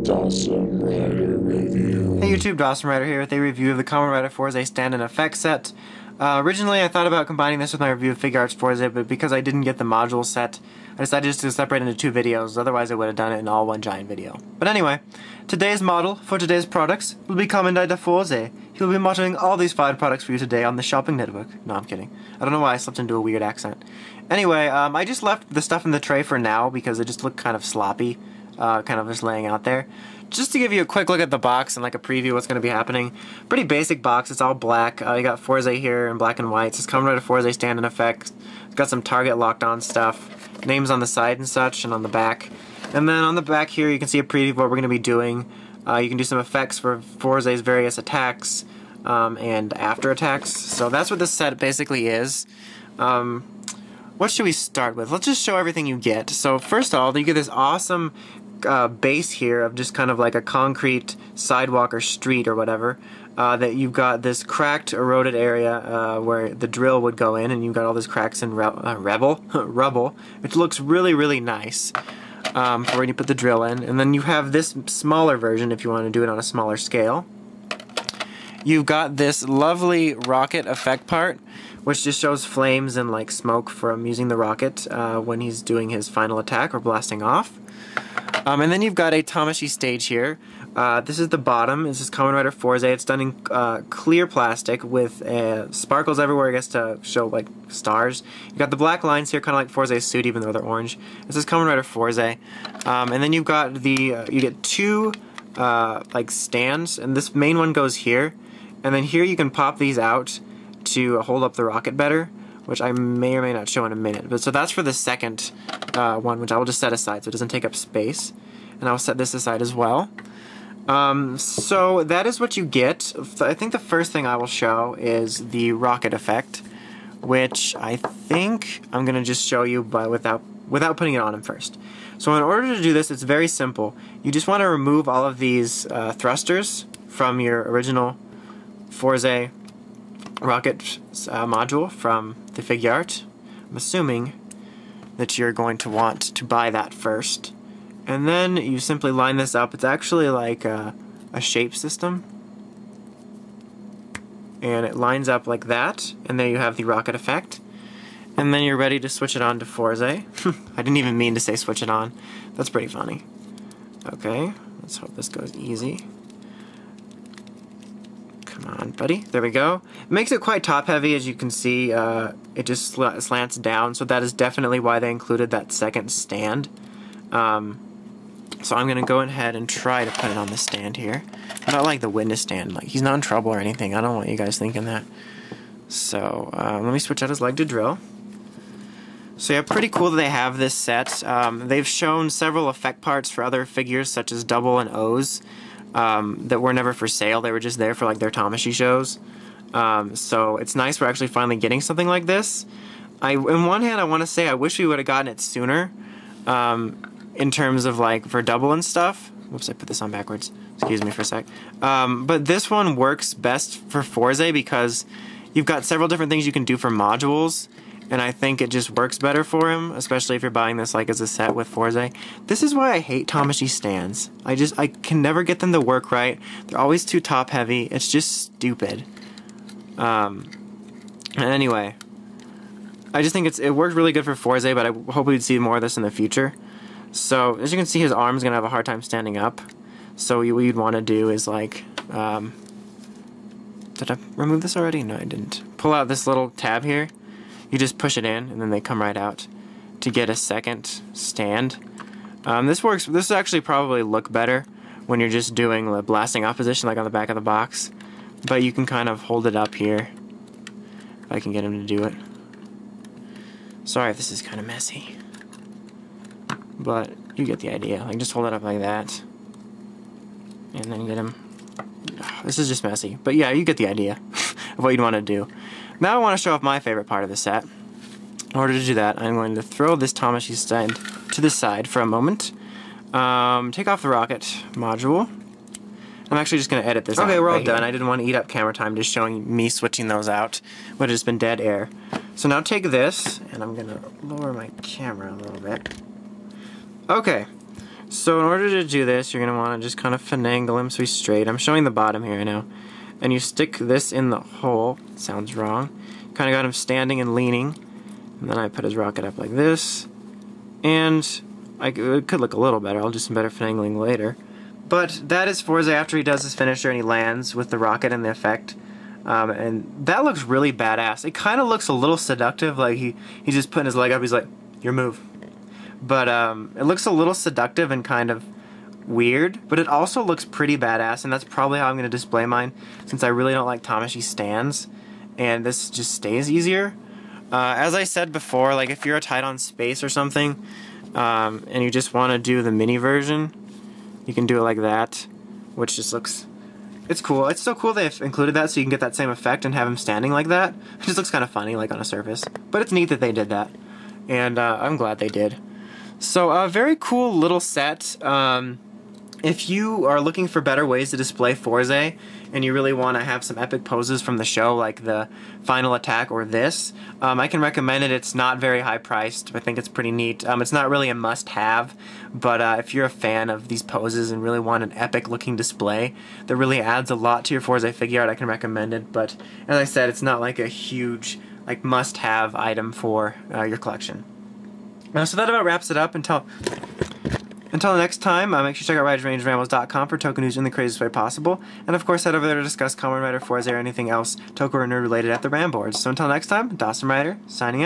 Dawson Rider Review. Hey YouTube, Dawson Rider here with a review of the Kamen Rider Fourze Stand and Effect Set. Originally I thought about combining this with my review of Figuarts Fourze, but because I didn't get the module set, I decided just to separate into two videos, otherwise I would have done it in all one giant video. But anyway, today's model for today's products will be Kamen Rider Fourze. He'll be modeling all these 5 products for you today on the shopping network. No, I'm kidding. I don't know why I slipped into a weird accent. Anyway, I just left the stuff in the tray for now because it just looked kind of sloppy, kind of just laying out there. Just to give you a quick look at the box and like a preview of what's going to be happening. Pretty basic box, it's all black. You got Fourze here in black and white. It says Kamen Rider Fourze Stand and Effect. It's got some Target locked on stuff. Names on the side and such, and on the back. And then on the back here you can see a preview of what we're going to be doing. You can do some effects for Fourze's various attacks and after attacks. So that's what this set basically is. What should we start with? Let's just show everything you get. So first of all, you get this awesome base here of just kind of like a concrete sidewalk or street or whatever. That you've got this cracked, eroded area where the drill would go in, and you've got all these cracks and rubble, which looks really, really nice for when you put the drill in. And then you have this smaller version if you want to do it on a smaller scale. You've got this lovely rocket effect part, which just shows flames and like smoke from using the rocket when he's doing his final attack or blasting off. And then you've got a tamashii stage here. This is the bottom. This is Kamen Rider Fourze. It's done in clear plastic with sparkles everywhere, I guess, to show like stars. You've got the black lines here, kind of like Fourze's suit, even though they're orange. This is Kamen Rider Fourze. And then you've got the you get 2 like stands, and this main one goes here. And then here you can pop these out to hold up the rocket better, which I may or may not show in a minute. But so that's for the second one, which I will just set aside so it doesn't take up space. And I'll set this aside as well. So that is what you get. I think the first thing I will show is the rocket effect, which I think I'm going to just show you without putting it on him first. So in order to do this, it's very simple. You just want to remove all of these thrusters from your original Fourze rocket module from the Figuart. I'm assuming that you're going to want to buy that first. And then you simply line this up. It's actually like a shape system. And it lines up like that. And there you have the rocket effect. And then you're ready to switch it on to Fourze. I didn't even mean to say switch it on. That's pretty funny. Okay, let's hope this goes easy. Come on, buddy. There we go. It makes it quite top heavy, as you can see. It just slants down, so that is definitely why they included that second stand. So I'm going to go ahead and try to put it on the stand here. Not like the witness stand. Like, he's not in trouble or anything. I don't want you guys thinking that. So let me switch out his leg to drill. So yeah, pretty cool that they have this set. They've shown several effect parts for other figures, such as Double and O's. That were never for sale. They were just there for like their tamashii shows. So it's nice we're actually finally getting something like this. In one hand, I want to say I wish we would have gotten it sooner. In terms of like for Double and stuff. Whoops, I put this on backwards. Excuse me for a sec. But this one works best for Fourze because you've got several different things you can do for modules. And I think it just works better for him, especially if you're buying this like as a set with Fourze. This is why I hate tamashii stands. I can never get them to work right. They're always too top heavy. It's just stupid. Anyway, I just think it worked really good for Fourze, but I hope we'd see more of this in the future. So as you can see, his arm's gonna have a hard time standing up. So what you'd want to do is like, did I remove this already? No, I didn't. Pull out this little tab here. You just push it in, and then they come right out to get a second stand. This works. This actually probably look better when you're just doing the blasting off position, like on the back of the box. But you can kind of hold it up here, if I can get him to do it. Sorry if this is kind of messy, but you get the idea. Like, just hold it up like that, and then get him. This is just messy, but yeah, you get the idea of what you'd want to do. Now I want to show off my favorite part of the set. In order to do that, I'm going to throw this tamashii stand to the side for a moment. Take off the rocket module. I'm actually just going to edit this out. Okay, we're all done. I didn't want to eat up camera time just showing me switching those out. Would have just been dead air. So now take this, and I'm gonna lower my camera a little bit. Okay, so in order to do this, you're gonna wanna just kind of finagle him so he's straight. I'm showing the bottom here, I know. And you stick this in the hole. Sounds wrong. Kinda got him standing and leaning. And then I put his rocket up like this. And it could look a little better. I'll do some better finagling later. But that is Fourze after he does his finisher and he lands with the rocket and the effect. And that looks really badass. It kind of looks a little seductive, like he's just putting his leg up, he's like, your move. But it looks a little seductive and kind of weird, but it also looks pretty badass, and that's probably how I'm going to display mine, since I really don't like tamashii stands, and this just stays easier. As I said before, like if you're tight on space or something, and you just want to do the mini version, you can do it like that, which just looks, it's cool. It's so cool they've included that so you can get that same effect and have him standing like that. It just looks kind of funny, like on a surface. But it's neat that they did that, and I'm glad they did. So a very cool little set. If you are looking for better ways to display Fourze and you really want to have some epic poses from the show like the final attack or this, I can recommend it. It's not very high priced. I think it's pretty neat. It's not really a must-have, but if you're a fan of these poses and really want an epic looking display that really adds a lot to your Fourze Figuart, I can recommend it. But as I said, it's not like a huge like must-have item for your collection. So that about wraps it up. Until next time, make sure to check out RidersRangeRambles.com for token news in the craziest way possible. And of course, head over there to discuss Kamen Rider Fourze or anything else Toku or nerd related at the Ram boards. So until next time, Dawson Rider, signing out.